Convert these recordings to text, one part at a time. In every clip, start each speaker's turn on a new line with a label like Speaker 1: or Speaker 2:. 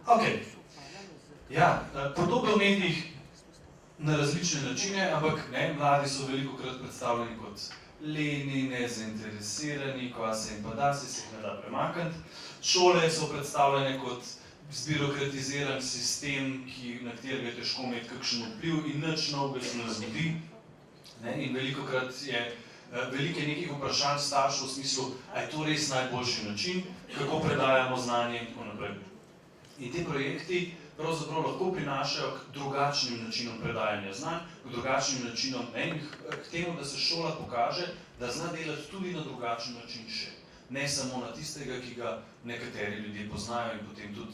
Speaker 1: Ok. Ja, podobe v medijih na različne načine, ampak ne, mladi so veliko krat predstavljeni kot leni, nezainteresirani, ko se jim pa da, se jih ne da premakniti. Šole so predstavljene kot zbirokratiziran sistem, na katerega je težko imeti kakšen vpliv in nič novega se ne zgodi. In velikokrat je veliko nekih vprašanj staršev v smislu, a je to res najboljši način, kako predajamo znanje in tako naprej. In ti projekti pravzaprav lahko prinašajo k drugačnim načinom predajanja znanj, k drugačnim načinom in k temu, da se šola pokaže, da zna delati tudi na drugačen način še. Ne samo na tistega, ki ga nekateri ljudje poznajo in potem tudi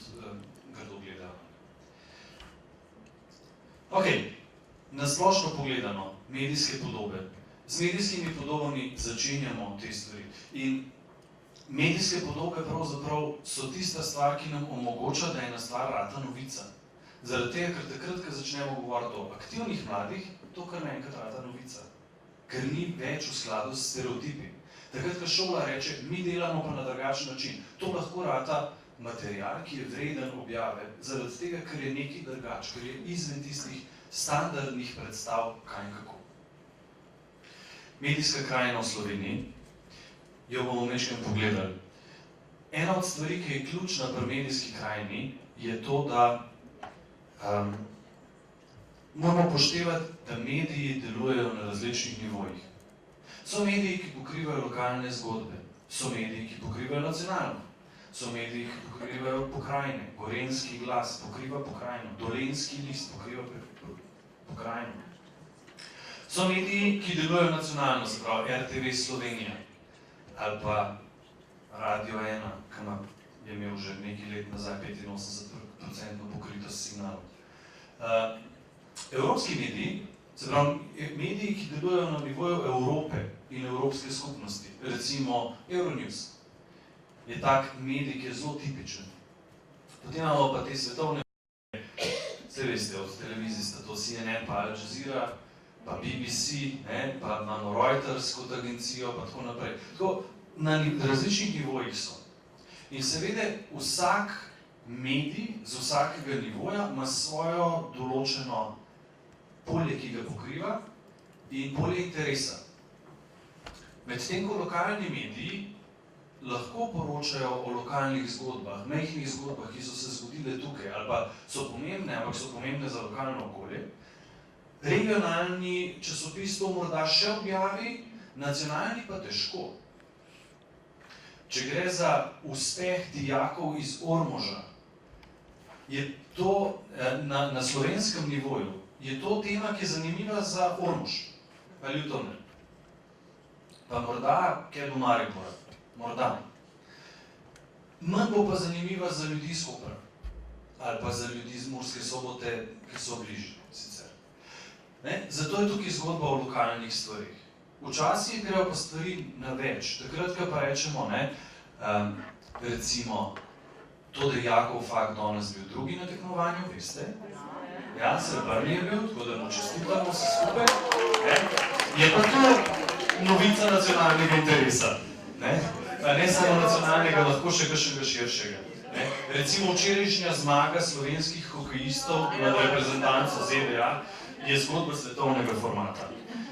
Speaker 1: grdo gledajo. Ok, na splošno pogledano, medijske podobe. Z medijskimi podobami začenjamo te stvari. In medijske podobe pravzaprav so tista stvar, ki nam omogoča, da ena stvar rata novica. Zaradi tega, ker takrat, ko začnemo govoriti o aktivnih mladih, to kar naenkrat rata novica. Ker ni več v skladu s stereotipi. Takrat, ko šola reče, mi delamo pa na drugačen način, to lahko rata material, ki je vreden objave, zaradi tega, ker je nekaj drugač, ker je izven tistih standardnih predstav, kaj in kako. Medijska krajina v Sloveniji, jo bomo nekaj pogledali. Ena od stvari, ki je ključna pri medijski krajini, je to, da moramo upoštevati, da mediji delujejo na različnih nivojih. So mediji, ki pokrivajo lokalne zgodbe, so mediji, ki pokrivajo nacionalno, so mediji, ki pokrivajo pokrajine, Gorenjski glas pokriva pokrajino, Dolenjski list pokriva pokrajino. So mediji, ki delujejo nacionalno, se pravi RTV Slovenija, ali pa Radio 1, ki je imel že nekaj let nazaj 85% pokritost signalov. Evropski mediji, se pravi mediji, ki delujejo na nivoju Evrope in Evropske skupnosti, recimo Euronews, je tak medij, ki je zelo tipičen. Potem imamo pa te svetovne medije, vse veste, od televizij sta to CNN, pa Al Jazeera, pa BBC, pa imamo Reuters kot agencijo, pa tako naprej. Tako, na različnih nivojih so. In seveda vsak medij z vsakega nivoja ima svojo določeno polje, ki ga pokriva in polje interesa. Medtem ko lokalni mediji lahko poročajo o lokalnih zgodbah, majhnih zgodbah, ki so se zgodile tukaj, ali pa so pomembne, ampak so pomembne za lokalno okolje, regionalni časopis to morda še objavi, nacionalni pa težko. Če gre za uspeh dijakov iz Ormoža, je to na slovenskem nivoju, je to tema, ki je zanimiva za Ormož, pa Ljutomer. Pa morda kaj do Maribora, morda. Manj bo pa zanimiva za ljudi iz Kopra, ali pa za ljudi iz Murske Sobote, ki so bližje sicer. Zato je tukaj zgodba o lokalnih stvarih. Včasih grejo pa stvari na več. Takrat, ko pa rečemo, recimo, to, da je Jakov Fak danes bil drugi na tekmovanju, veste? Ja, Srbrni je bil, tako da mu čestitamo vse skupaj. Je pa to novica nacionalnega interesa. Ne samo nacionalnega, lahko še kakšnega širšega. Recimo včerajšnja zmaga slovenskih hokejistov nad reprezentanco ZDA je zgodba svetovnega formata.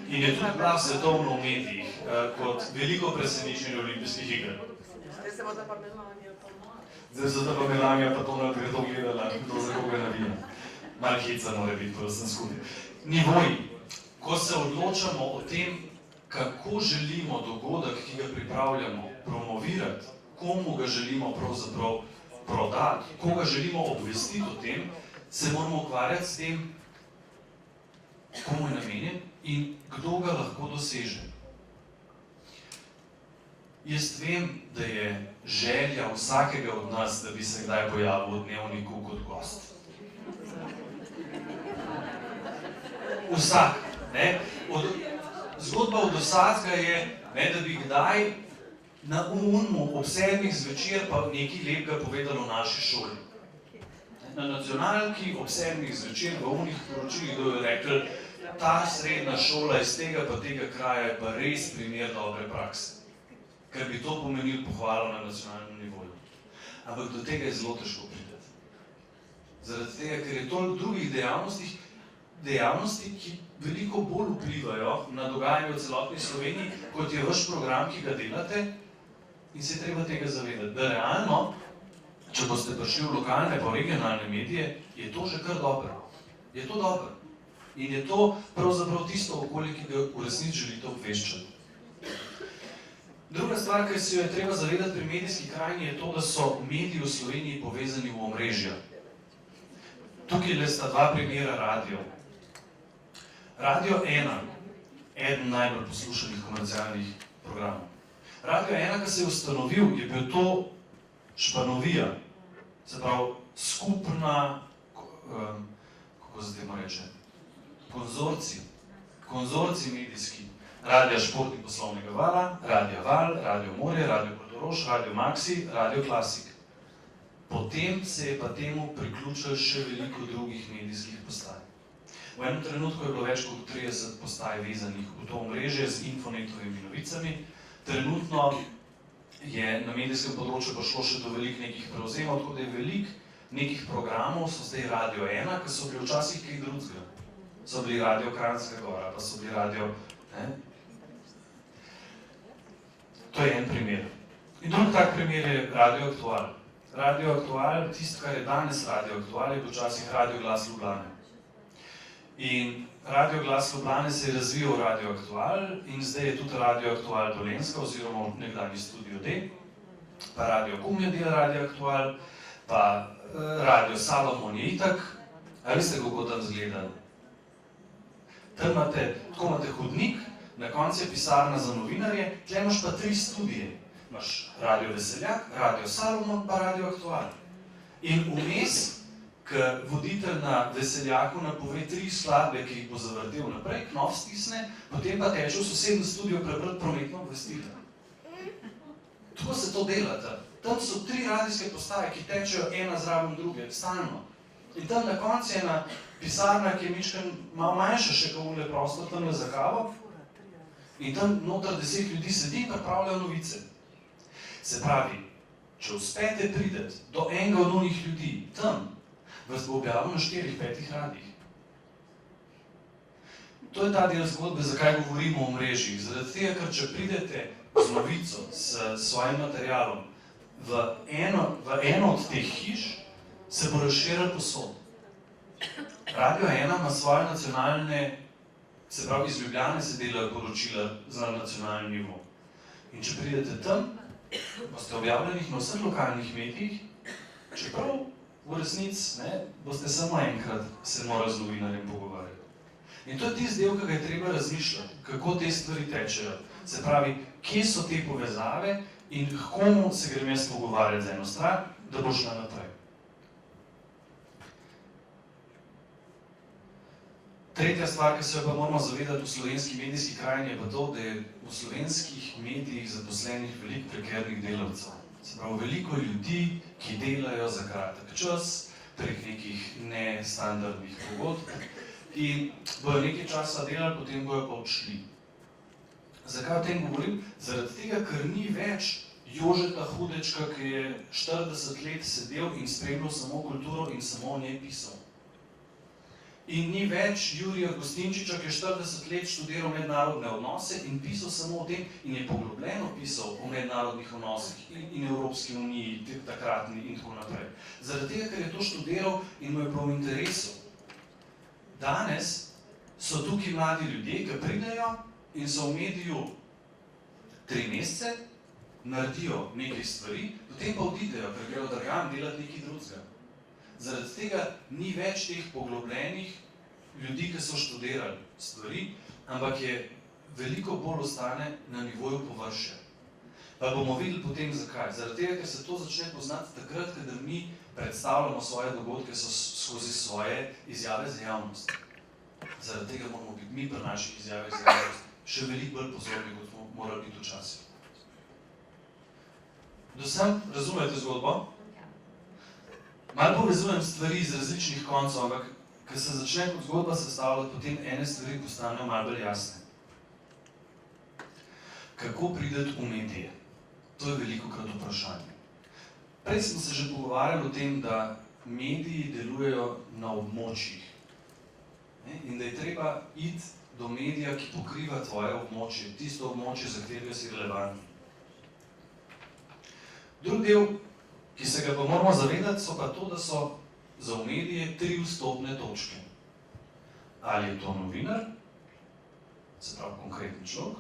Speaker 1: In je tudi bila svetovno v medijih kot veliko presenečenje olimpijskih iger.
Speaker 2: Zdaj se bo da pa Melanija to malo.
Speaker 1: Zdaj se da pa Melanija pa to nadgrado gledala, kdo za koga navija. Malo heca mora biti, ko sem skupaj. Nivoji. Ko se odločamo o tem, kako želimo dogodek, ki ga pripravljamo, promovirati, komu ga želimo pravzaprav prodati, koga želimo obvestiti o tem, se moramo ukvarjati s tem, komu je namenjen in kdo ga lahko doseže. Jaz vem, da je želja vsakega od nas, da bi se kdaj pojavil v Dnevniku kot gost. Vsak. Zgodba od vsakega je, da bi kdaj na umu ob 7 zvečer pa nekaj lepega povedalo o naši šoli. Na nacionalki ob 7 zvečer v unih poročilih bodo rekli, ta srednja šola iz tega pa tega kraja je pa res primer dobre prakse. Ker bi to pomenilo pohvalo na nacionalnem nivoju. Ampak do tega je zelo težko priti. Zaradi tega, ker je toliko drugih dejavnosti, ki veliko bolj vplivajo na dogajanje v celotni Sloveniji, kot je vaš program, ki ga delate, in se je treba tega zavedati, da realno, če boste prišli v lokalne pa regionalne medije, je to že kar dobro. Je to dobro. In je to pravzaprav tisto okolje, ki ga v resnici želite obveščati. Druga stvar, ki se jo je treba zavedati pri medijski krajini, je to, da so mediji v Sloveniji povezani v omrežja. Tukaj le sta dva primera radijev. Radio 1, eden najbolj poslušanih komercialnih programov. Radio 1, ki se je ustanovil, je bil to španovija, se pravi skupna, kako se temu reče, konzorcij medijski. Radio Šport in poslovnega vala, Radio Val, Radio Morje, Radio Portorož, Radio Maxi, Radio Klasik. Potem se je pa temu priključilo še veliko drugih medijskih postaj. V enem trenutku je bilo več kot 30 postaj vezanih v to omrežje z infonetovimi novicami. Trenutno je na medijskem področju prišlo še do veliko nekih prevzemov, tako da je veliko nekih programov, so zdaj Radio 1, ki so bili včasih kaj drugega. So bili Radio Kranjska Gora, pa so bili Radio... To je en primer. In drug tak primer je Radio Aktual. Radio Aktual, tisto, kar je danes Radio Aktual, je počasih Radio Glas Ljubljane. In Radio Glas Ljubljane se je razvijal v Radio Aktual in zdaj je tudi Radio Aktual Dolenjska oziroma nekdanji Studio D, pa Radio Kum je del Radio Aktual, pa Radio Salomon je itak. A veste, kako tam zgleda? Tam imate hodnik, na koncu je pisarna za novinarje, tle imaš pa 3 studije. Imaš Radio Veseljak, Radio Salomon, pa Radio Aktual. In vmes, ko voditelj na Veseljaku napove 3 skladbe, ki jih bo zavrtel naprej, knov stisne, potem pa teče v sosednjo studio prebrati prometno obvestilo. Tako se to dela tam. Tam so 3 radijske postaje, ki tečejo ena zraven druge, stalno. In tam na koncu je ena pisarna, ki je mičken malo manjša, še kot ule prostor tam za kavo. In tam noter 10 ljudi sedi in pripravljajo novice. Se pravi, če uspete prideti do enega od onih ljudi tam, vas bo objavil na 4-5 radijih. To je ta del zgodbe, zakaj govorimo o mrežjih. Zaradi tega, ker če pridete z novico, s svojim materialom v eno od teh hiš, se bo razširil posod. Radio 1 ima svoje nacionalne, se pravi, iz Ljubljane se delajo poročila za nacionalni nivo. In če pridete tam, boste objavljenih na vseh lokalnih medijih, čeprav v resnici boste samo enkrat se morali z novinarjem pogovarjati. In to je tisti del, ki ga je treba razmišljati, kako te stvari tečejo. Se pravi, kje so te povezave in komu se grem jaz pogovarjati za eno stran, da bo šla naprej. Tretja stvar, ki se jo pa moramo zavedati v slovenski medijski krajini, je pa to, da je v slovenskih medijih zaposlenih veliko prekernih delavcev. Se pravi, veliko ljudi, ki delajo za kratek čas, prek nekih nestandardnih pogodb in bojo nekaj časa delali, potem bojo pa odšli. Zakaj o tem govorim? Zaradi tega, ker ni več Jožeta Hudečka, ki je 40 let sedel in spremljal samo kulturo in samo o njej pisal. In ni več Jurija Gostinčiča, ki je 40 let študiral mednarodne odnose in pisal samo o tem in je poglobljeno pisal o mednarodnih odnosih in Evropski uniji, takratni in tako naprej. Zaradi tega, ker je to študiral in mu je bilo v interesu. Danes so tukaj mladi ljudje, ki pridejo in so v mediju 3 mesece, naredijo nekaj stvari, potem pa odidejo, ker grejo drugam delati nekaj drugega. Zaradi tega ni več teh poglobljenih ljudi, ki so študirali stvari, ampak je veliko bolj ostane na nivoju površja. Pa bomo videli potem zakaj. Zaradi tega, ker se to začne poznati takrat, kadar mi predstavljamo svoje dogodke skozi svoje izjave za javnost. Zaradi tega moramo biti mi pri naših izjavah za javnost še veliko bolj pozorni, kot smo morali biti včasih. Dosem razumete zgodbo? Malo povezujem stvari iz različnih koncev, ampak ko se začne kot zgodba sestavljati, potem ene stvari postanejo malo bolj jasne. Kako priti v medije? To je velikokrat vprašanje. Prej smo se že pogovarjali o tem, da mediji delujejo na območjih. In da je treba iti do medija, ki pokriva tvoje območje, tisto območje, za katerega si relevantni. Drugi del, ki se ga pa moramo zavedati, so pa to, da so za v medije 3 vstopne točke. Ali je to novinar, se pravi konkreten človek,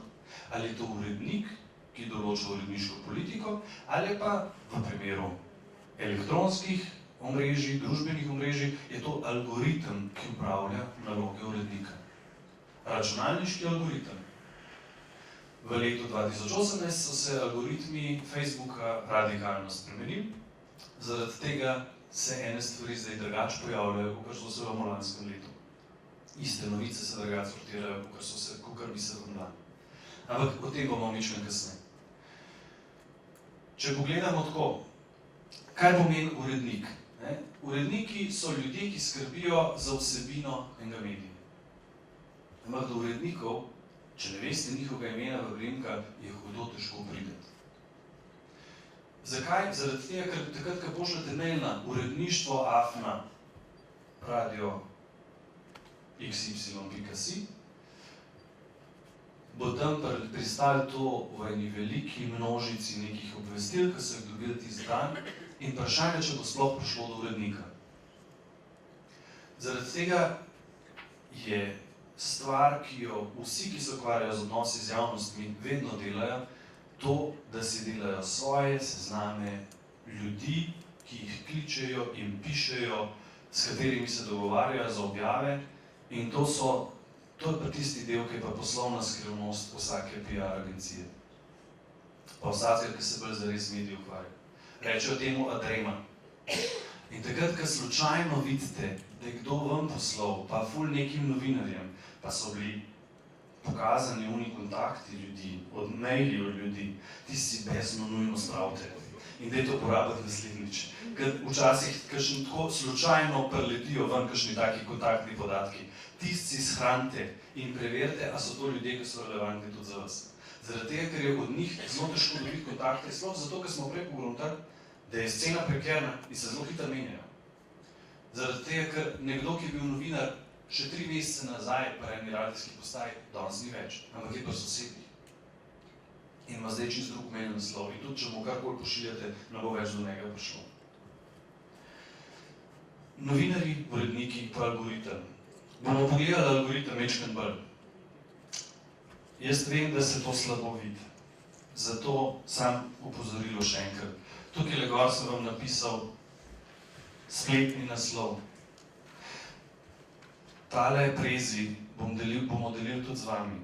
Speaker 1: ali je to urednik, ki določa uredniško politiko, ali pa v primeru elektronskih omrežij, družbenih omrežij, je to algoritem, ki upravlja naloge urednika. Računalniški algoritem. V letu 2018 so se algoritmi Facebooka radikalno spremenili, zaradi tega se ene stvari zdaj drugače pojavljajo, kakor so se v lanskem letu. Iste novice se drugače sortirajo, kakor bi se vam dali. Ampak o tem bomo mičmen kasneje. Če pogledamo tako, kaj pomeni urednik? Uredniki so ljudje, ki skrbijo za vsebino enega medija. Ampak do urednikov, če ne veste njihovega imena v priimka, je hudo težko priti. Zakaj? Zaradi tega, ker takrat, ko pošljete mail na uredništvo afna radio xy.si, bo tam pristali to v eni veliki množici nekih obvestil, ki so jih dobili tisti dan, in vprašanje, če bo sploh prišlo do urednika. Zaradi tega je stvar, ki jo vsi, ki se ukvarjajo z odnosi z javnostmi, vedno delajo, to, da si delajo svoje sezname ljudi, ki jih kličejo in pišejo, s katerimi se dogovarjajo za objave, in to je pa tisti del, ki je pa poslovna skrivnost vsake PR agencije. Pa vsake, ki se bolj zares mediji ukvarjajo. Rečejo temu adrema. In takrat, ko slučajno vidite, da je kdo vam poslal, pa ful nekim novinarjem, pa so bili pokazani oni kontakti ljudi, od maili od ljudi, ti si besno nujno spravite. In dajte uporabiti naslednjič. Ker včasih kakšen tako slučajno preletijo ven kakšni taki kontaktni podatki. Tisti si shranite in preverite, a so to ljudje, ki so relevantni tudi za vas. Zaradi tega, ker je od njih zelo težko dobiti kontakte, sploh zato, ker smo prej pogledali, da je scena prekerna in se zelo hitro menjajo. Zaradi tega, ker nekdo, ki je bil novinar še 3 mesece nazaj pri eni radijski postaji, danes ni več, ampak je pa sosednji. In ima zdaj čisto drug menjen naslov. In tudi, če mu karkoli pošiljate, ne bo več do njega prišlo. Novinarji, uredniki pa algoritem. Bomo pogledali algoritem majčkeno bolj. Jaz vem, da se to slabo vidi. Zato sam opozorilo še enkrat. Tukaj gor sem vam napisal spletni naslov. Tale prezi bomo delili tudi z vami.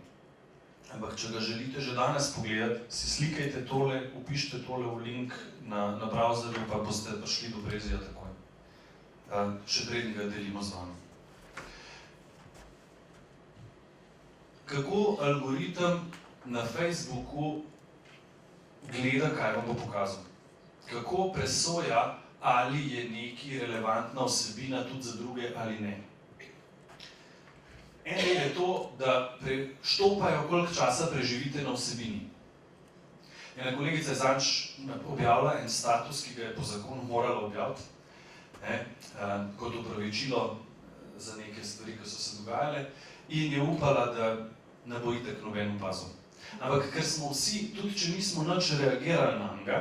Speaker 1: Ampak, če ga želite že danes pogledati, si slikajte tole, upišite tole v link na browserju, pa boste prišli do prezija takoj. Še preden ga delimo z vami. Kako algoritem na Facebooku gleda, kaj vam bo pokazal? Kako presoja, ali je nekaj relevantna vsebina tudi za druge ali ne? En del je to, da štopajo, koliko časa preživite na vsebini. Ena kolegica je zadnjič objavila en status, ki ga je po zakonu morala objaviti, kot opravičilo za neke stvari, ki so se dogajale, in je upala, da ne bo itak noben opazil. Ampak ker smo vsi, tudi če nismo nič reagirali na njega,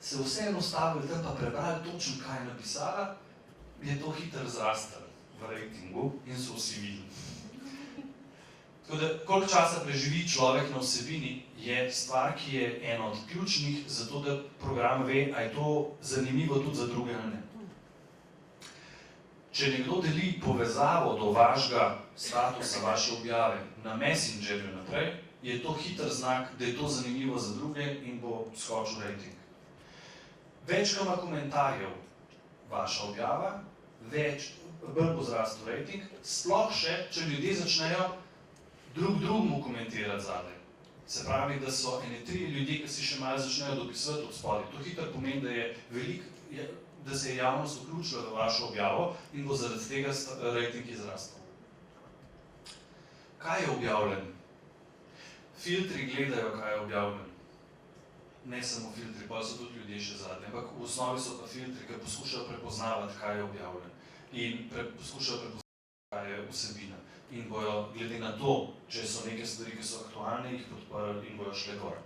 Speaker 1: se vseeno ustavili tam pa prebrali točno, kaj je napisala, je to hitro zrastalo v rejtingu in so vsi videli. Tako da, koliko časa preživi človek na vsebini, je stvar, ki je ena od ključnih, zato da program ve, a je to zanimivo tudi za druge ali ne. Če nekdo deli povezavo do vašega statusa, vaše objave na Messengerju naprej, je to hiter znak, da je to zanimivo za druge in bo skočil rejting. Več ima komentarjev vaša objava, bolj bo zrastel rejting, sploh še, če ljudje začnejo drugemu komentirati zadaj. Se pravi, da so ene 3 ljudje, ki si še malo začnejo dopisovati od spodaj. To hitro pomeni, da se je javnost vključila v vašo objavo in bo zaradi tega rejting izrastel. Kaj je objavljen? Filtri gledajo, kaj je objavljen. ne samo filtri, pa so tudi ljudje še zadnji, ampak v osnovi so pa filtri, ki poskušajo prepoznavati, kaj je objavljeno in poskušajo prepoznavati, kaj je vsebina. In bojo, glede na to, če so neke stvari, ki so aktualne, jih podprli in bojo šle gor.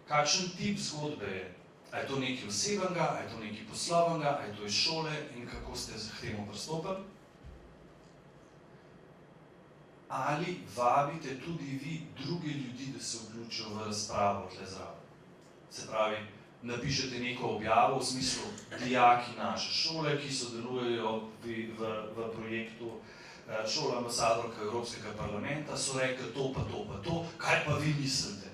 Speaker 1: Kakšen tip zgodbe je? A je to nekaj osebnega, a je to nekaj poslovnega, a je to iz šole in kako ste k temu pristopili? Ali vabite tudi vi druge ljudi, da se vključijo v razpravo tle zraven? Se pravi, napišete neko objavo v smislu dijaki naše šole, ki sodelujejo v projektu Šola ambasadorka Evropskega parlamenta, so rekli to pa to pa to, kaj pa vi mislite?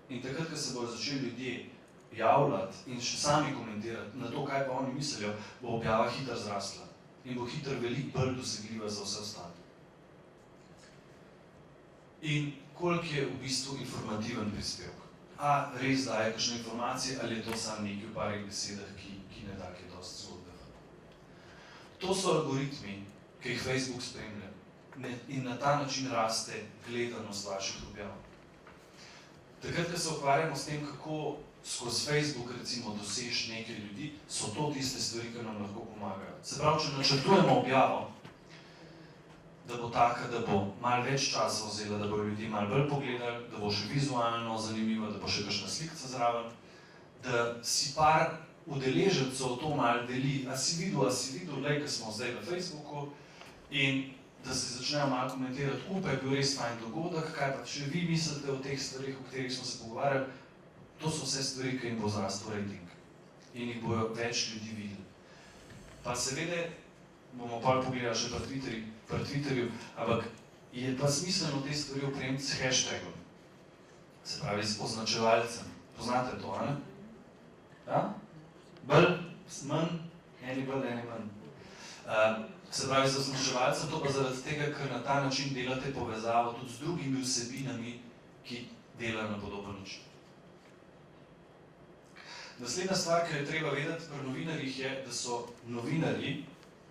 Speaker 1: In takrat, ko se bodo začeli ljudje javljati in še sami komentirati na to, kaj pa oni mislijo, bo objava hitro zrasla in bo hitro veliko bolj dosegljiva za vse ostale. In koliko je v bistvu informativen prispevek? A res daje kakšne informacije, ali je to samo nekaj v parih besedah, ki ne da kaj dosti zgodbe. To so algoritmi, ki jih Facebook spremlja in na ta način raste gledanost vaših objav. Takrat, ko se ukvarjamo s tem, kako skozi Facebook recimo dosež nekaj ljudi, so to tiste stvari, ki nam lahko pomagajo. Se pravi, če načrtujemo objavo, da bo taka, da bo malo več časa vzela, da bojo ljudje malo bolj pogledali, da bo še vizualno zanimivo, da bo še kakšna slikca zraven, da si par udeležencev to malo deli, a si videl, lej, ko smo zdaj na Facebooku, in da se začnejo malo komentirati, upaj, je bil res fajn dogodek, kaj pa če vi mislite o teh stvarih, o katerih smo se pogovarjali, to so vse stvari, ki jim bo zrastel rating in jih bojo več ljudi videli. Pa seveda bomo pa pogledali še pri Twitterju, ampak je pa smiselno te stvari opremiti s hashtagom, se pravi s označevalcem. Poznate to, ne? Ja? Bolj, manj, eni bolj, eni manj. Se pravi z označevalcem, to pa zaradi tega, ker na ta način delate povezavo tudi z drugimi vsebinami, ki delajo na podoben način. Naslednja stvar, ki je treba vedeti pri novinarjih, je, da so novinarji,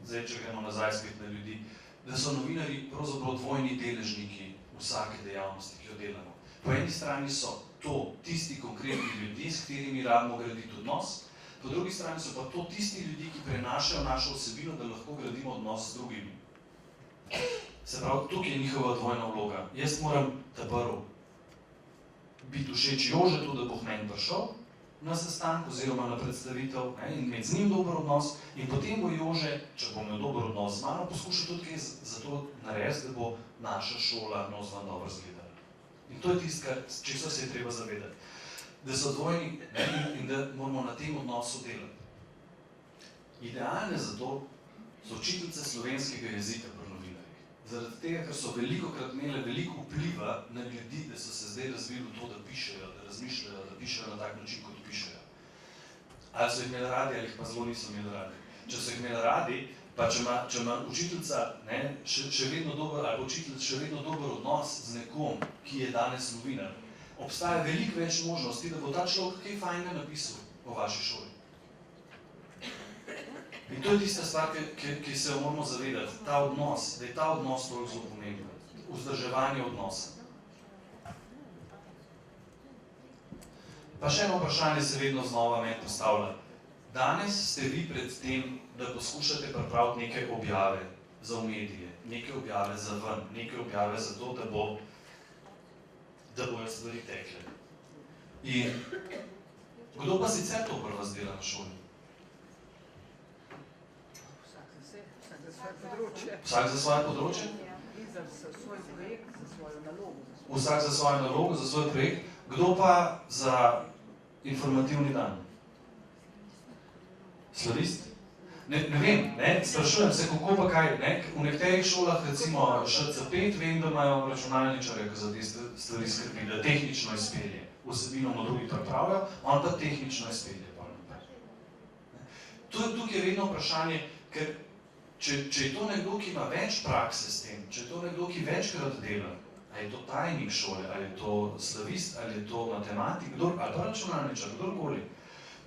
Speaker 1: zdaj, če gremo nazaj spet na ljudi, da so novinarji pravzaprav dvojni deležniki vsake dejavnosti, ki jo delamo. Po eni strani so to tisti konkretni ljudje, s katerimi rabimo graditi odnos, po drugi strani so pa to tisti ljudje, ki prenašajo našo vsebino, da lahko gradimo odnos z drugimi. Se pravi, tukaj je njihova dvojna vloga. Jaz moram prvo biti všeč Jožetu, da bo k meni prišel na sestanek oziroma na predstavitev in imeti z njim dober odnos in potem bo Jože, če bo imel dober odnos z mano, poskušal tudi kaj za to narediti, da bo naša šola navzven dobro izgledala. In to je tisto, česar se je treba zavedati. Da so dvojni in da moramo na tem odnosu delati. Idealne za to so učiteljice slovenskega jezika pri novinarjih. Zaradi tega, ker so velikokrat imele veliko vpliva na ljudi, da so se zdaj razvili v to, da pišejo, da razmišljajo, da pišejo na tak način, kot pišejo. Ali so jih imeli radi, ali jih pa zelo niso imeli radi. Če so jih imeli radi, pa če ima učiteljica še vedno dober, ali učiteljica še vedno dober odnos z nekom, ki je danes novinar, obstaja veliko več možnosti, da bo ta človek kaj fajnega napisal o vaši šoli. In to je tista stvar, ki se jo moramo zavedati, ta odnos, da je ta odnos toliko zelo pomemben, vzdrževanje odnosa. Pa še eno vprašanje se vedno znova meni postavlja. Danes ste vi pred tem, da poskušate pripraviti neke objave za v medije, neke objave za ven, neke objave za to, da bojo stvari tekle. In kdo pa sicer to pri vas dela na šoli? Vsak za svoje področje? Vsak za svojo nalogo, za svoj projekt. Kdo pa za informativni dan? Slavist? Ne vem, sprašujem se, kako pa kaj. V nekaterih šolah, recimo ŠC5, vem, da imajo računalničarja, ki za te stvari skrbi, da tehnično izpelje. Vsebino mu drugi pripravljajo, on pa tehnično izpelje. Tukaj je vedno vprašanje, ker če je to nekdo, ki ima več prakse s tem, če je to nekdo, ki večkrat dela, ali je to tajnik šole, ali je to slavist, ali je to matematik, ali pa računalničar, kdorkoli,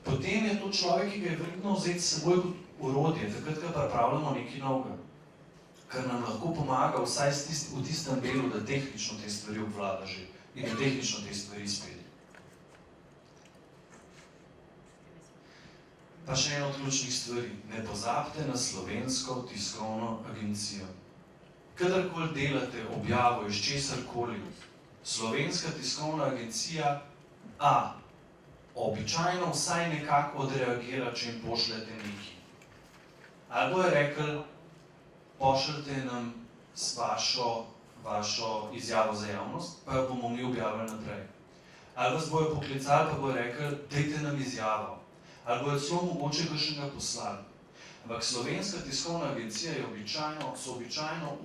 Speaker 1: potem je to človek, ki ga je vredno vzeti s seboj kot orodje, takrat, ko pripravljamo nekaj novega, kar nam lahko pomaga vsaj v tistem delu, da tehnično te stvari obvlada že in da tehnično te stvari izpelje. Pa še ena od ključnih stvari. Ne pozabite na Slovensko tiskovno agencijo. Kadarkoli delate objavo iz česarkoli, Slovenska tiskovna agencija običajno vsaj nekako odreagira, če jim pošljete nekaj. Ali bojo rekli, pošljite nam vašo izjavo za javnost, pa jo bomo mi objavili naprej. Ali vas bojo poklicali, pa bojo rekli, dajte nam izjavo. Ali bojo celo mogoče kakšnega poslali. Ampak Slovenska tiskovna agencija je običajno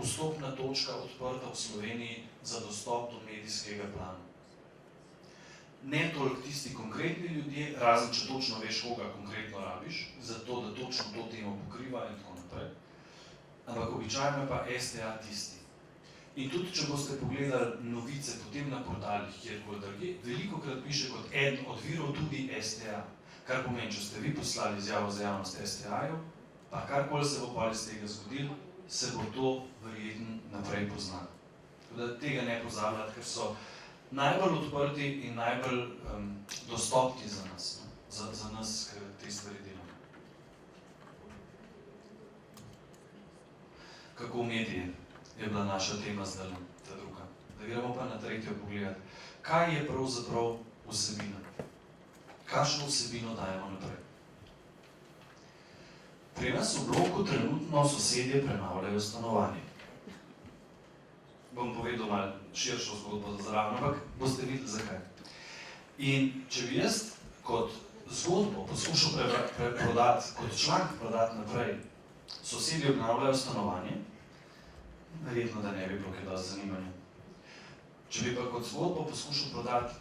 Speaker 1: vstopna točka odprta v Sloveniji za dostop do medijskega plana. Ne toliko tisti konkretni ljudje, razen če točno veš, koga konkretno rabiš, zato da točno to temo pokriva in tako naprej. Ampak običajno je pa STA tisti. In tudi, če boste pogledali novice potem na portalih, kjerkoli drugje, velikokrat piše kot eden od virov tudi STA. Kar pomeni, če ste vi poslali izjavo za javnost STA-ju, pa karkoli se bo pa iz tega zgodilo, se bo to verjetno naprej poznalo. Tako da tega ne pozabljati, ker so najbolj odprti in najbolj dostopni za nas, za nas, ker te stvari delamo. Kako medije je bila naša tema zdaj, ta druga. Da gremo pa na tretjo pogledati. Kaj je pravzaprav vsebina? Kakšno vsebino dajemo naprej? Pri nas v bloku trenutno sosedje prenavljajo stanovanje. Bom povedal malo širšo zgodbo za zraven, ampak boste videli zakaj. In če bi jaz kot zgodbo poskušal prodati, kot članek prodati naprej, sosedje obnavljajo stanovanje, verjetno, da ne bi bilo kaj dosti zanimanja. Če bi pa kot zgodbo poskušal prodati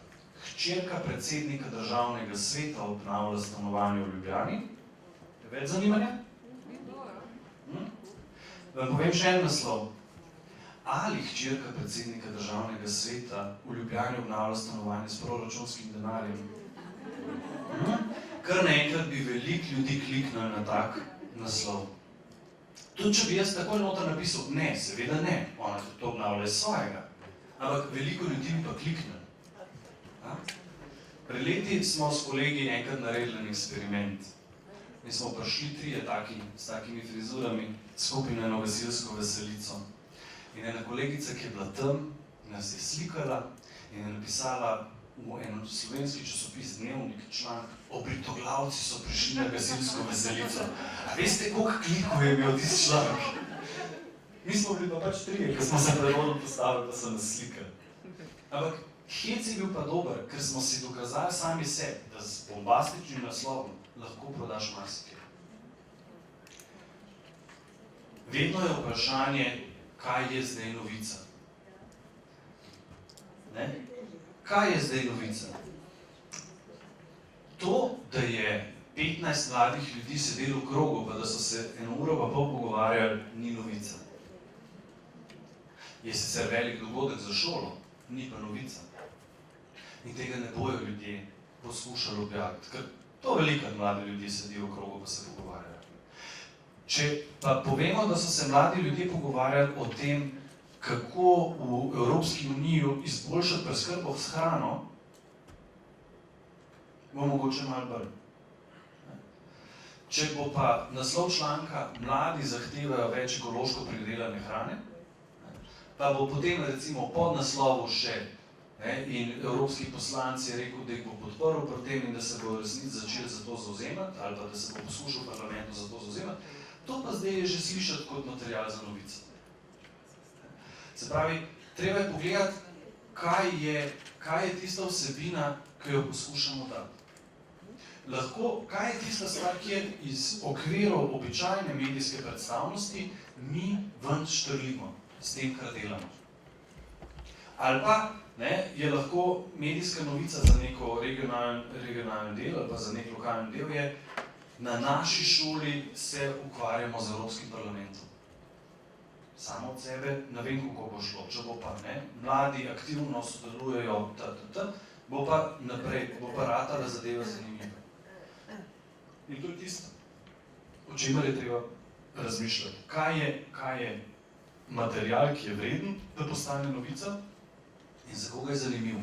Speaker 1: hčerka predsednika državnega sveta obnavlja stanovanje v Ljubljani, je več zanimanja? Vam povem še en naslov. Ali hčerka predsednika državnega sveta v Ljubljani obnavlja stanovanje s proračunskim denarjem? Kar naenkrat bi veliko ljudi kliknili na tak naslov. Tudi če bi jaz takoj noter napisal, ne, seveda ne, ona to obnavlja iz svojega. Ampak veliko ljudi bi pa kliknili. Pred leti smo s kolegi enkrat naredili en eksperiment. Mi smo prišli trije s takimi frizurami skupaj na eno gasilsko veselico. In ena kolegica, ki je bila tam, nas je slikala in je napisala v en slovenski časopis Dnevnik članek, obritoglavci so prišli na gasilsko veselico. A veste, koliko klikov je imel tisti članek? Mi smo bili pa pač trije, ko smo se prevodno postavili, pa so nas slikali. Ampak hec je bil pa dober, ker smo si dokazali sami sebi, da z bombastičnim naslovom lahko prodaš marsikaj. Vedno je vprašanje, kaj je zdaj novica. Ne? Kaj je zdaj novica? To, da je 15 mladih ljudi sedelo v krogu, pa da so se 1 uro pa pol pogovarjali, ni novica. Je sicer velik dogodek za šolo, ni pa novica. In tega ne bojo ljudje poskušali objaviti, ker to veliko mladi ljudje sedijo v krogu pa se pogovarjajo. Če pa povemo, da so se mladi ljudje pogovarjali o tem, kako v Evropski uniji izboljšati preskrbo s hrano, bo mogoče malo bolj. Če bo pa naslov članka Mladi zahtevajo več ekološko pridelane hrane, pa bo potem recimo pod naslovu še in evropski poslanci je rekel, da jih bo podprl pri tem in da se bo resnici začeli za to zauzemati, ali pa da se bo poskušal v parlamentu za to zauzemati, to pa zdaj je že slišati kot material za novice. Se pravi, treba je pogledati, kaj je tista vsebina, ki jo poskušamo dati. Kaj je tista stvar, kjer iz okvirov običajne medijske predstavnosti mi ven štrlimo s tem, kar delamo. Ali pa je lahko medijska novica za neko regionalni del ali pa za nek lokalni del je, na naši šoli se ukvarjamo z Evropskim parlamentom. Samo od sebe ne vem, kako bo šlo. Če bo pa mladi aktivno sodelujejo, bo pa naprej, bo pa ratala zadeva zanimiva. In to je tisto, o čemer je treba razmišljati. Kaj je material, ki je vreden, da postane novica in za koga je zanimiv.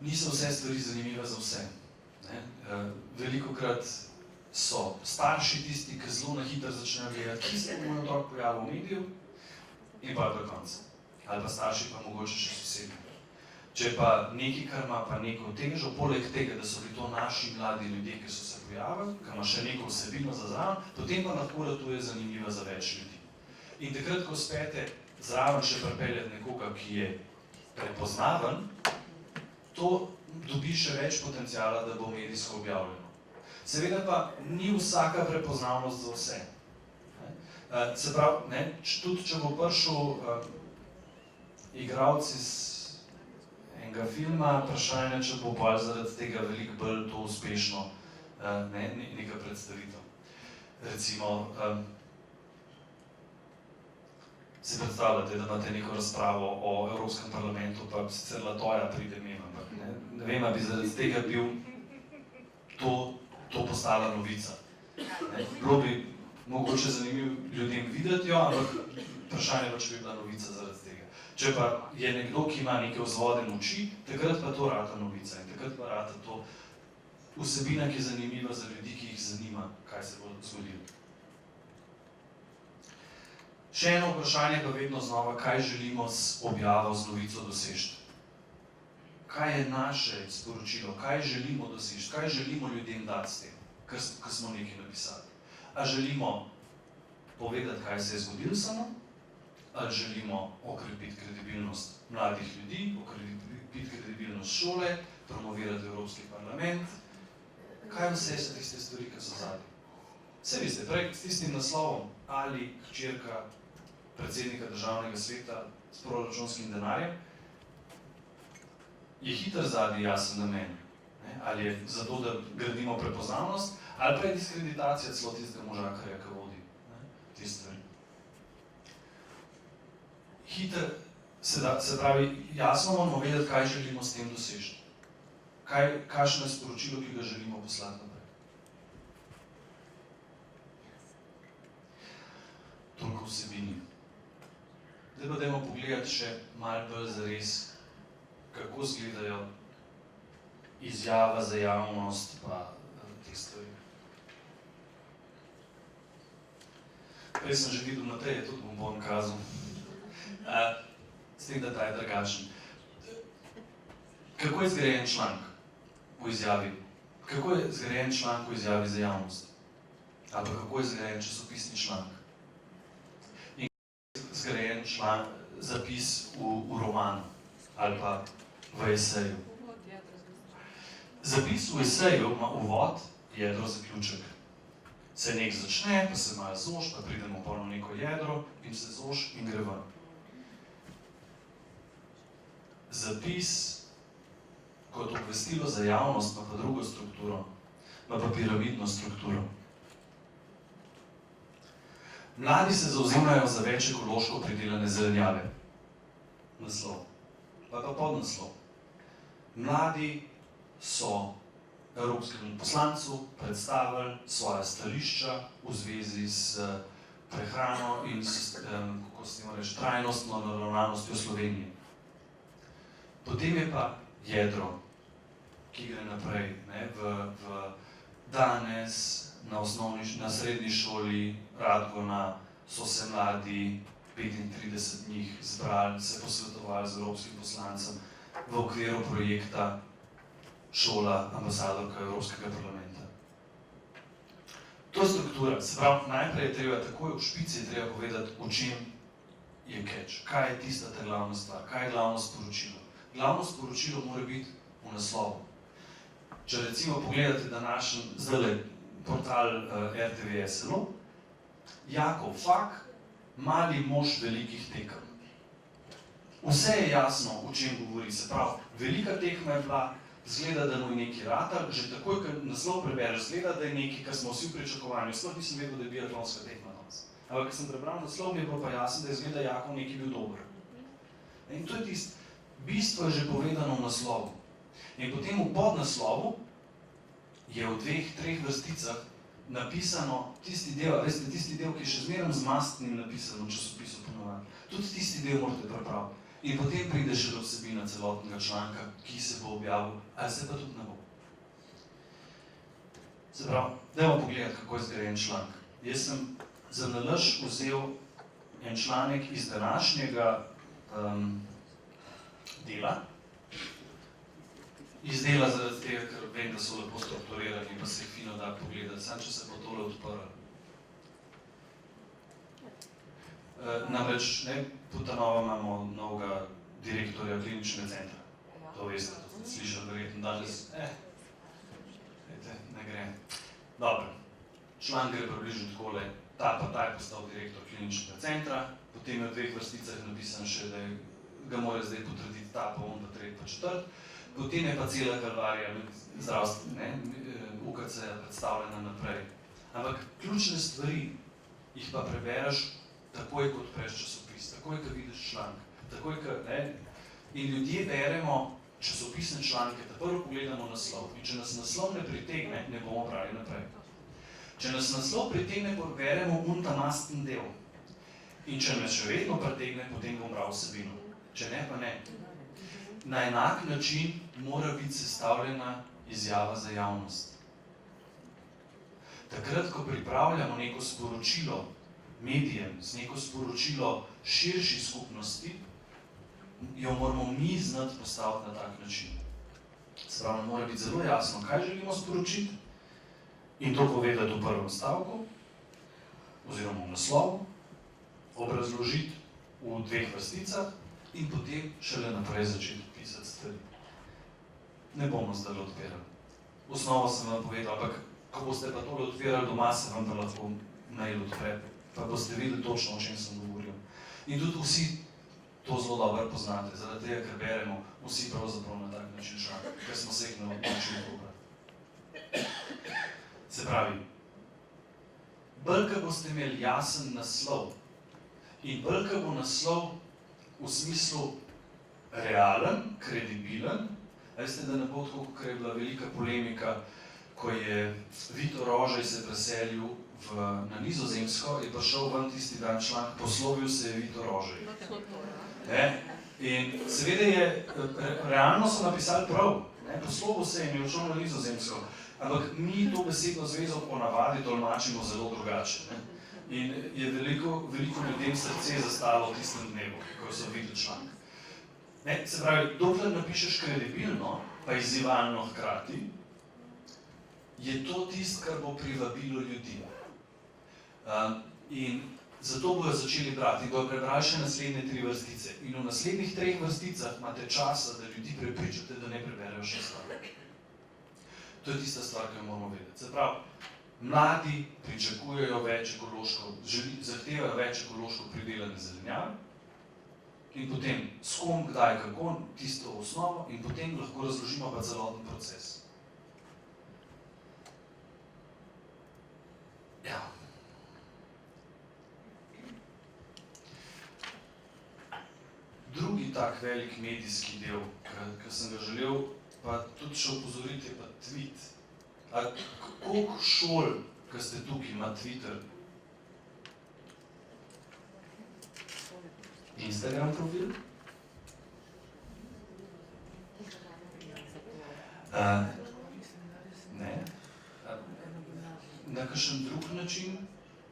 Speaker 1: Niso vse stvari zanimive za vse. Velikokrat so starši tisti, ki zelo na hitro začnejo gledati, kje se bo moj otrok pojavil v mediju in pa do konca. Ali pa starši pa mogoče še sosednji. Če pa nekaj, kar ima pa neko težo, poleg tega, da so bili to naši mladi ljudje, ki so se pojavili, ki ima še neko vsebino za zraven, potem pa lahko ratuje zanimiva za več ljudi. In takrat, ko uspete zraven še pripeljati nekoga, ki je prepoznaven, to dobi še več potenciala, da bo medijsko objavljeno. Seveda pa ni vsaka prepoznavnost za vse. Se pravi, tudi če bo prišel igralec iz enega filma, vprašanje, če bo bolj zaradi tega veliko bolj to uspešno neka predstavitev. Recimo, si predstavljate, da imate neko razpravo o Evropskem parlamentu, pa sicer Latoja pride mimo, ampak ne vem, ali bi zaradi tega bil to postala novica. Bilo bi mogoče zanimiv ljudem videti jo, ampak vprašanje pa, če bi bila novica zaradi tega. Če pa je nekdo, ki ima neke vzvode moči, takrat pa to rata novica in takrat pa rata to vsebina, ki je zanimiva za ljudi, ki jih zanima, kaj se bo zgodilo. Še eno vprašanje pa vedno znova, kaj želimo s objavo, z novico doseči. Kaj je naše sporočilo, kaj želimo doseči, kaj želimo ljudem dati s tem, ker smo nekaj napisali. A želimo povedati, kaj se je zgodilo samo, ali želimo okrepiti kredibilnost mladih ljudi, okrepiti kredibilnost šole, promovirati Evropski parlament, kaj vse so tiste stvari, ki so zadnje. Vse veste, prej s tistim naslovom ali hčerka predsednika državnega sveta s proračunskim denarjem, je hiter zadnji jasen namen. Ali je zato, da gradimo prepoznavnost, ali pa je diskreditacija celo tistega možakarja, ki vodi te stvari. Hiter, se pravi, jasno moramo vedeti, kaj želimo s tem doseči. Kakšno je sporočilo, ki ga želimo poslati naprej. Toliko vsebini. Zdaj pa dajmo pogledati še malo bolj zares, kako izgledajo izjava za javnost pa te stvari. Prej sem že videl Mateja, tudi bom kazal. S tem, da ta je drugačen. Kako je zgrajen članek v izjavi? Kako je zgrajen članek v izjavi za javnost? Ali pa kako je zgrajen časopisni članek? In kako je zgrajen zapis v romanu? Ali pa v eseju? Zapis v eseju ima uvod, jedro, zaključek. Se nek začne, pa se malo zož, pa pridemo pa na neko jedro in se zož in gre ven. Zapis, kot obvestilo za javnost, ima pa drugo strukturo, ima pa piramidno strukturo. Mladi se zavzemajo za več ekološko pridelane zelenjave. Naslov. Pa podnaslov. Mladi so evropskemu poslancu predstavili svoja stališča v zvezi s prehrano in s, kako se temu reči, trajnostno naravnanostjo Slovenije. Potem je pa jedro, ki gre naprej, v danes na srednji šoli Radgona so se mladi 35 njih zbrali, se posvetovali z evropskim poslancem v okviru projekta Šola ambasadorka Evropskega parlamenta. To je struktura, se pravi, najprej je treba takoj v špici treba povedati, o čem je catch, kaj je tista ta glavna stvar, kaj je glavno sporočilo. Glavno sporočilo mora biti v naslovu. Če recimo pogledate današnji zdajle portal RTV SLO, Jakov Fak, mali mož velikih tekem. Vse je jasno, o čem govori, se pravi, velika tekma je bila, zgleda, da mu je nekaj ratal, že takoj, ko naslov prebereš, zgleda, da je nekaj, kar smo vsi v pričakovanju, sploh nisem vedel, da je biatlonska tekma danes. Ampak, ko sem prebral naslov, mi je bilo pa jasno, da je zgleda Jakov nekaj bil dober. In to je tisto, bistvo je že povedano v naslovu. In potem v podnaslovu je v 2-3 vrsticah napisano tisti del, veste, tisti del, ki je še zmeraj z mastnim napisan v časopisu ponovadi. Tudi tisti del morate prepraviti. In potem pride še do vsebina celotnega članka, ki se bo objavil, ali se pa tudi ne bo. Se pravi, dajmo pogledati, kako je zgrajen članek. Jaz sem za nalašč vzel en članek iz današnjega dela. Iz dela zaradi tega, ker vem, da so lepo strukturirani, pa se jih fino da pogledati, samo če se bo tole odprlo. Namreč, Putanova imamo novega direktorja kliničnega centra. To veste, to ste slišali verjetno danes. Ne gre. Dobro. Član gre približno takole, ta je postal direktor kliničnega centra, potem je v 2 vrsticah napisan še, da ga mora zdaj potrditi ta, pa on, pa tretji, pa četrt. Potem je pa cela kalvarija zdravstvena, UKC-ja predstavljena naprej. Ampak ključne stvari jih pa prebereš takoj, ko odpreš časopis, takoj, ko vidiš članek, takoj, ko, in ljudje beremo časopisne članke, da prvo pogledamo naslov. In če nas naslov ne pritegne, ne bomo brali naprej. Če nas naslov pritegne, beremo ta masten del. In če nas še vedno pritegne, potem bom bral vsebino. Če ne, pa ne. Na enak način mora biti sestavljena izjava za javnost. Takrat, ko pripravljamo neko sporočilo medijem, neko sporočilo širši skupnosti, jo moramo mi znati postaviti na tak način. Spravno mora biti zelo jasno, kaj želimo sporočiti in to povedati v prvem stavku oziroma v naslovu, obrazložiti v 2 vrsticah in potem šele naprej začeti pisati stvari. Ne bomo zdaj odpirali. Osnovo sem vam povedal, ampak ko boste pa tole odpirali doma, se vam pa lahko mail odpre, pa boste videli točno, o čem sem govoril. In tudi vsi to zelo dobro poznate, zaradi tega, ker beremo vsi pravzaprav na tak način članek, ker smo se jih naučili pobrati. Se pravi, bolj, ko boste imeli jasen naslov in bolj, ko bo naslov v smislu realen, kredibilen, veste, da ne bo tako, kot je bila velika polemika, ko je Vito Rožej se preselil na Nizozemsko, je prišel ven tisti dan članek, poslovil se je Vito Rožej. In seveda je, realno so napisali prav, poslovil se je in je odšel na Nizozemsko, ampak mi to besedno zvezo ponavadi tolmačimo zelo drugače. In je veliko ljudem srce zastalo v tistem dnevu, ko so videli članek. Se pravi, dokler napišeš kredibilno, pa izzivalno hkrati, je to tisto, kar bo privabilo ljudi. In zato bojo začeli brati in bojo prebrali še naslednje 3 vrstice. In v naslednjih 3 vrsticah imate časa, da ljudi prepričate, da ne preberejo še stvar. To je tista stvar, ki jo moramo vedeti. Se pravi, mladi pričakujejo več ekološko, zahtevajo več ekološko pridelane zelenjave in potem s kom, kdaj, kako, tisto osnovo in potem lahko razložimo pa celoten proces. Ja. Drugi tak velik medijski del, ki sem ga želel, pa tudi še opozoriti, je pa tweet. Koliko šol, ki ste tukaj, ima Twitter? Instagram profil? Ne? Na kakšen drug način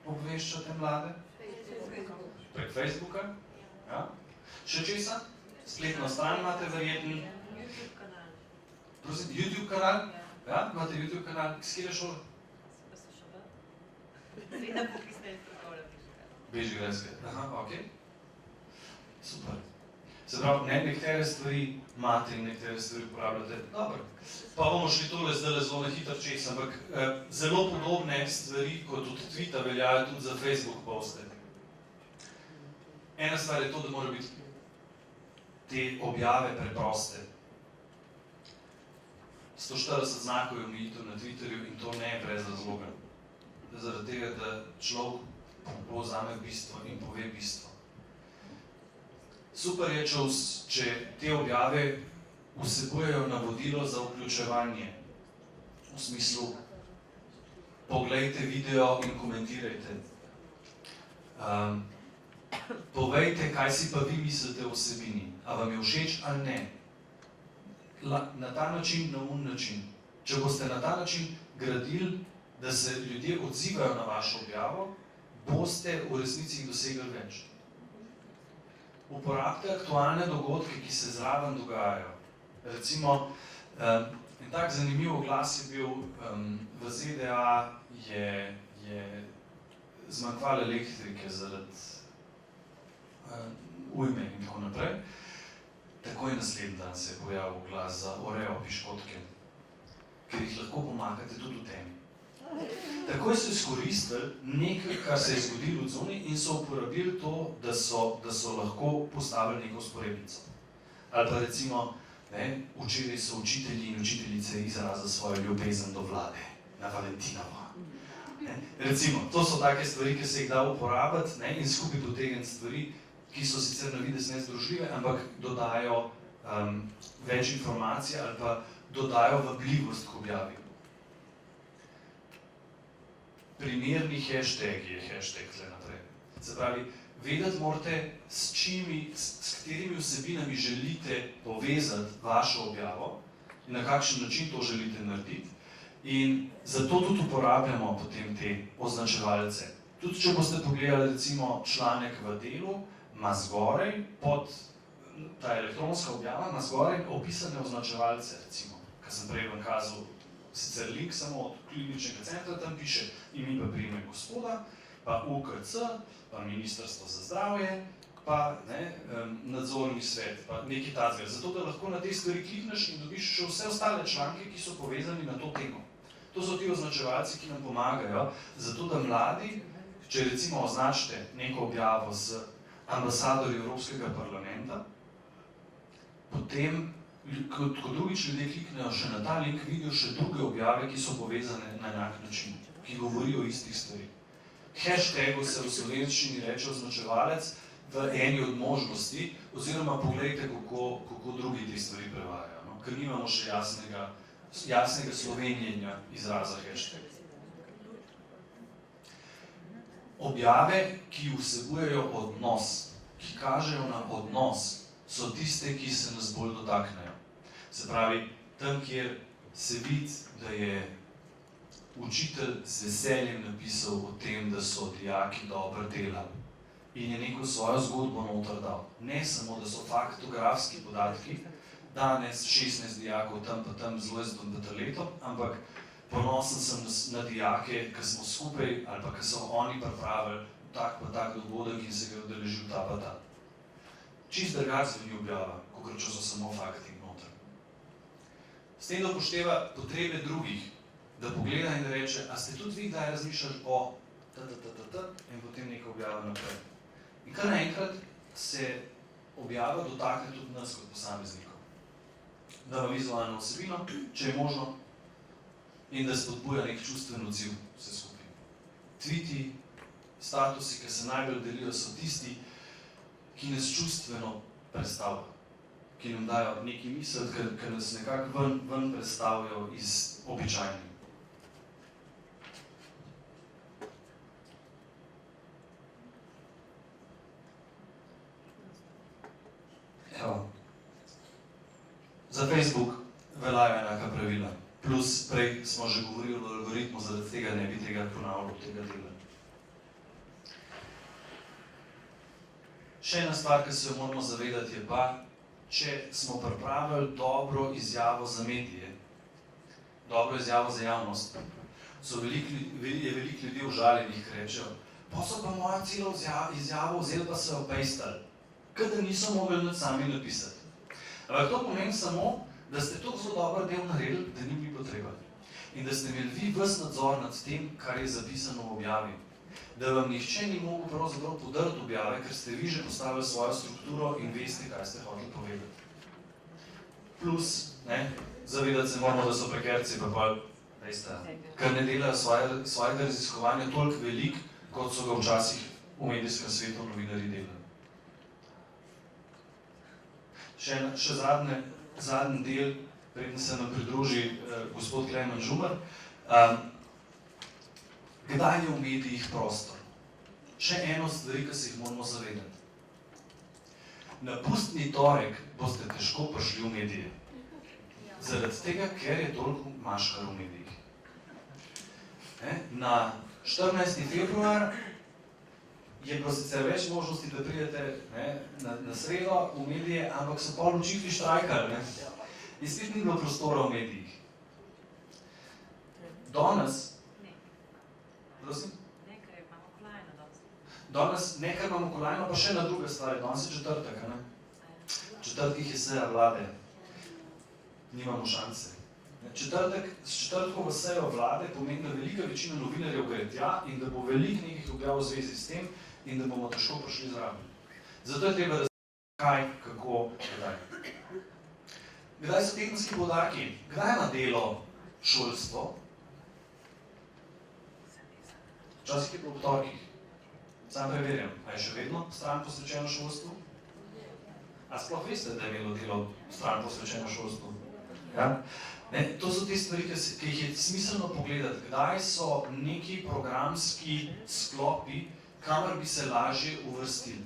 Speaker 1: obveščate mlade? Prek Facebooka? Ja? Še česa? Spletno stran imate verjetno? Prosim, YouTube kanal? Ja, imate YouTube kanal? S kje je šola?
Speaker 2: Srednja poklicna in strokovna
Speaker 1: Bežigrajska. Aha, okej. Super. Se pravi, nekatere stvari imate in nekatere stvari uporabljate. Dobro. Pa bomo šli tole zdaj zelo na hitro čez, ampak zelo podobne stvari kot od Twita veljajo tudi za Facebook poste. Ena stvar je to, da mora biti te objave preproste. 140 znakov je omejitev na Twitterju in to ne je brez razloga. Zaradi tega, da človek povzame bistvo in pove bistvo. Super je, če te objave vsebujejo navodilo za vključevanje. V smislu, poglejte video in komentirajte. Povejte, kaj si pa vi mislite o vsebini. A vam je všeč ali ne? Na ta način, na način. Če boste na ta način gradili da se ljudje odzivajo na vašo objavo, boste v resnici dosegli več. Uporabite aktualne dogodke, ki se zraven dogajajo. Recimo, en tak zanimiv oglas je bil, v ZDA je zmanjkovalo elektrike zaradi ujme in tako naprej. Takoj naslednji dan se je pojavil oglas za Oreo piškotke, ker jih lahko pomagate tudi v temi. Takoj so izkoristili nekaj, kar se je zgodilo v coni in so uporabili to, da so lahko postavili neko vzporednico. Ali pa recimo, včeraj so učitelji in učiteljice izrazili svojo ljubezen do Vlade na Valentinovo. Recimo, to so take stvari, ki se jih da uporabiti in skupaj potegniti stvari, ki so sicer na videz nezdružljive, ampak dodajo več informacij ali pa dodajo vabljivost k objavi. Primerni hashtag je hashtag tle naprej. Se pravi, vedeti morate, s katerimi vsebinami želite povezati vašo objavo in na kakšen način to želite narediti. In zato tudi uporabljamo potem te označevalce. Tudi če boste pogledali recimo članek v Delu, ima zgoraj, pod ta elektronska objava, ima zgoraj opisane označevalce, recimo, kar sem prej vam kazal, sicer link samo od kliničnega centra, tam piše ime pa priimek gospoda, pa UKC, pa Ministrstvo za zdravje, pa nadzorni svet, pa nekaj takega. Zato, da lahko na te stvari klikneš in dobiš še vse ostale članke, ki so povezani na to temo. To so ti označevalci, ki nam pomagajo, zato da mladi, če recimo označite neko objavo z ambasadorji Evropskega parlamenta, potem, ko drugič ljudje kliknejo še na ta link, vidijo še druge objave, ki so povezane na enak način, ki govorijo o istih stvarih. Hashtagu se v slovenščini reče označevalec v eni od možnosti, oziroma pogledajte, kako drugi te stvari prevajajo, ker nimamo še jasnega slovenjenja izraza hashtag. Objave, ki vsebujejo odnos, ki kažejo na odnos, so tiste, ki se nas bolj dotaknejo. Se pravi, tam, kjer se vidi, da je učitelj z veseljem napisal o tem, da so dijaki dobro delali in je neko svojo zgodbo noter dal. Ne samo, da so faktografski podatki, danes 16 dijakov tam pa tam z Lojzetom Peterletom, ampak ponosen sem na dijake, ki smo skupaj ali pa ki so oni pripravili tak pa tak dogodek in se ga udeležil ta pa ta. Čist drugače zveni objava, kakor če so samo fakti noter. S tem, da upošteva potrebe drugih, da pogleda in reče, a ste tudi vi kdaj razmišljali o in potem nekaj objava naprej. In kar naenkrat se objava dotakne tudi nas kot posameznikov. Da ima vizualno vsebino, če je možno, in da spodbuja nek čustven odziv vse skupaj. Tweeti, statusi, ki se najbolj delijo, so tisti, ki nas čustveno predstavljajo, ki nam dajo neki misel, ki nas nekako ven predstavljajo iz običajnih. Evo, za Facebook veljajo enaka pravila. Plus, prej smo že govorili o algoritmu, zaradi tega ne bi tega ponavljal, tega dela. Še ena stvar, ki se jo moramo zavedati, je pa, če smo pripravili dobro izjavo za medije, dobro izjavo za javnost, je veliko ljudi užaljenih, ki rečejo, pa so pa mojo celo izjavo vzeli, pa so jo pejstali, ker da niso mogli nič sami napisati. Ampak to pomeni samo, da ste to zelo dobro del naredili, da ni bilo treba. In da ste imeli vi ves nadzor nad tem, kar je zapisano v objavi. Da vam nihče ni mogel pravzaprav podrti objave, ker ste vi že postavili svojo strukturo in veste, kaj ste hoteli povedati. Plus, zavedati se moramo, da so prekerci pa bolj, ker ne delajo svojega raziskovanja toliko veliko, kot so ga včasih v medijskem svetu novinarji delali. Še zadnji del, preden se nam pridruži gospod Klemen Žumar. Kdaj je v medijih prostor? Še eno stvari, ki se jih moramo zavedati. Na pustni torek boste težko prišli v medije. Zaradi tega, ker je toliko maškar v medijih. Na 14. februar je bilo sicer več možnosti, da pridete na sredo v medije, ampak so pol učitvi štrajkali. In spet ni bilo prostora v medijih. Danes, prosim?
Speaker 2: Nekaj imamo kolajno dosti.
Speaker 1: Danes nekaj imamo kolajno, pa še na druge stvari. Danes je četrtek, ne? Četrtkih je seja vlade. Nimamo šanse. S četrtkovo sejo vlade pomeni, da velika večina novinarjev gre tja in da bo veliko nekih objav v zvezi s tem in da bomo težko prišli zraven. Zato je treba razumeti, kaj, kako, kdaj. Kdaj so tedenski poudarki? Kdaj ima delo šolstvo? Včasih je bilo v torkih. Sam preverjam, a je še vedno stran posvečeno šolstvu? A sploh veste, da je imelo delo stran posvečeno šolstvu? Ja? To so te stvari, ki jih je smiselno pogledati, kdaj so neki programski sklopi, kamor bi se lažje uvrstili.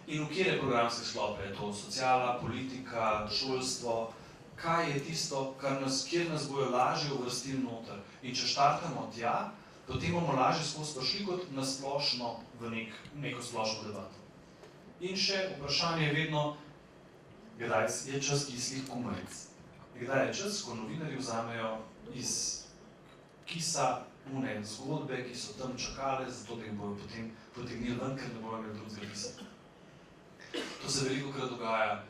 Speaker 1: In v katere programske sklope je to? Sociala, politika, šolstvo, kaj je tisto, kjer nas bojo lažje uvrstili noter. In če štartamo tja, potem bomo lažje skozi prišli kot na splošno v neko splošno debato. In še vprašanje je vedno, kdaj je čas kislih kumaric. Kdaj je čas, ko novinarji vzamejo iz kisa une zgodbe, ki so tam čakale, zato da jih bojo potem potegnili ven, ker ne bojo imeli drugega kisa. To se velikokrat dogaja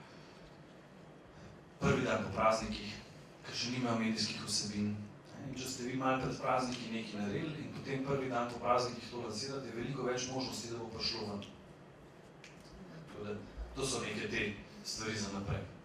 Speaker 1: prvi dan po praznikih, ker še nimajo medijskih vsebin. In če ste vi malo pred prazniki nekaj naredili in potem prvi dan po praznikih to lansirate, je veliko več možnosti, da bo prišlo ven. To so neke te stvari za naprej.